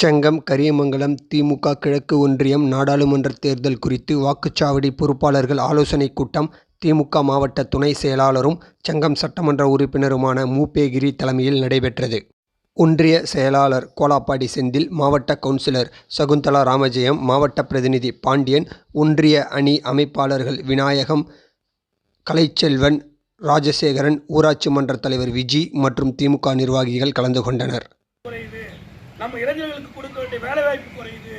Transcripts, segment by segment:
செங்கம் கரியமங்கலம் திமுக கிழக்கு ஒன்றியம் நாடாளுமன்ற தேர்தல் குறித்து வாக்குச்சாவடி பொறுப்பாளர்கள் ஆலோசனைக் கூட்டம் திமுக மாவட்ட துணை செயலாளரும் செங்கம் சட்டமன்ற உறுப்பினருமான மூப்பேகிரி தலைமையில் நடைபெற்றது. ஒன்றிய செயலாளர் கோலாப்பாடி செந்தில், மாவட்ட கவுன்சிலர் சகுந்தலா ராமஜெயம், மாவட்ட பிரதிநிதி பாண்டியன், ஒன்றிய அணி அமைப்பாளர்கள் விநாயகம், கலைச்செல்வன், ராஜசேகரன், ஊராட்சி மன்ற தலைவர் விஜி மற்றும் திமுக நிர்வாகிகள் கலந்து கொண்டனர். நம்ம இளைஞர்களுக்கு கொடுக்க வேண்டிய வேலை வாய்ப்பு குறையுது.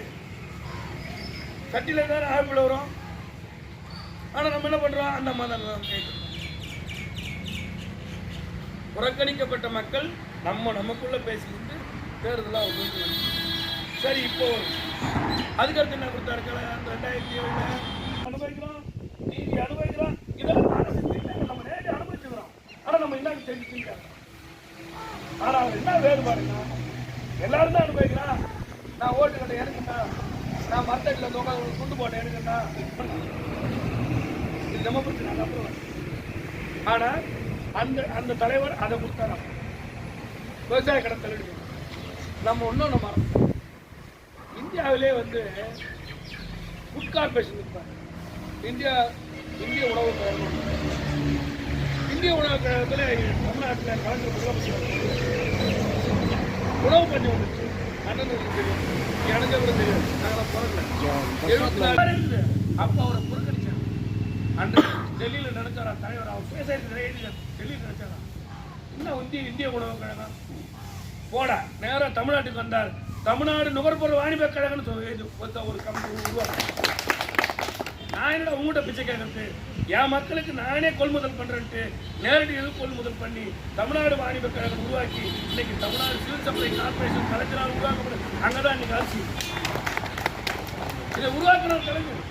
சட்டில தான் ஆப்பிள் வரும், ஆனால் நம்ம என்ன பண்ணுறோம், அந்த மாதிரி கேட்குறோம். புறக்கணிக்கப்பட்ட மக்கள் நமக்குள்ள பேசிக்கிட்டு தேர்தலாக வந்து சரி இப்போ அதுக்கடுத்து என்ன கொடுத்தாரு 2007 அனுபவிக்கிறோம், நீதி அனுபவிக்கிறோம். இதெல்லாம் நம்ம நேரடி அனுபவிச்சுக்கிறோம். ஆனால் நம்ம என்ன தெரிஞ்சுக்க, ஆனால் அவர் என்ன வேறுபாடுங்க, எல்லாரும் தான் அனுபவிக்கிறான். நான் ஓட்டு கட்ட எடுக்கண்டா, நான் மரத்தடியில் குண்டு போட்ட எடுக்கண்டா, இது நம்ம பிரச்சனை. அப்புறம் ஆனால் அந்த தலைவர் அதை கொடுத்தாரா, விவசாய கடத்தல் எடுக்கணும். நம்ம ஒன்றும் நம்ம இந்தியாவிலே ஃபுட் கார்பரேஷன் இருப்பாங்க. இந்திய உணவு கழகம், இந்திய உணவு கழகத்தில் தமிழ்நாட்டில் கலந்து உணவு பண்ணி வந்துச்சு. அண்ணனுக்கு தெரியும், எனக்கு கூட தெரியும். நாங்கள் பிறக்கல 74 இருக்குது. அப்போ அவரை புறக்கணிச்சாங்க. அன்று டெல்லியில் நினைச்சாரா தலைவர், அவர் டெல்லியில் நினைச்சாரா இன்னும் இந்திய உணவு கழகம் போட நேராக தமிழ்நாட்டுக்கு வந்தார். தமிழ்நாடு நுகர்பொருள் வாணிப கழகம்னு ஒரு கம்பெனி உருவாக்க. நான் என்னடா உங்கள்கிட்ட பிச்சை கேட்கறது, என் மக்களுக்கு நானே கொள்முதல் பண்ணுறேன்ட்டு நேரடி கொள்முதல் பண்ணி தமிழ்நாடு வாணிப கழகம் உருவாக்கி இன்னைக்கு தமிழ்நாடு சிவில் சப்ளை கார்பரேஷன் கலைஞரால் உருவாக்கப்படும். அங்கே தான் இன்னைக்கு ஆட்சி. இதை உருவாக்குற கலைஞர்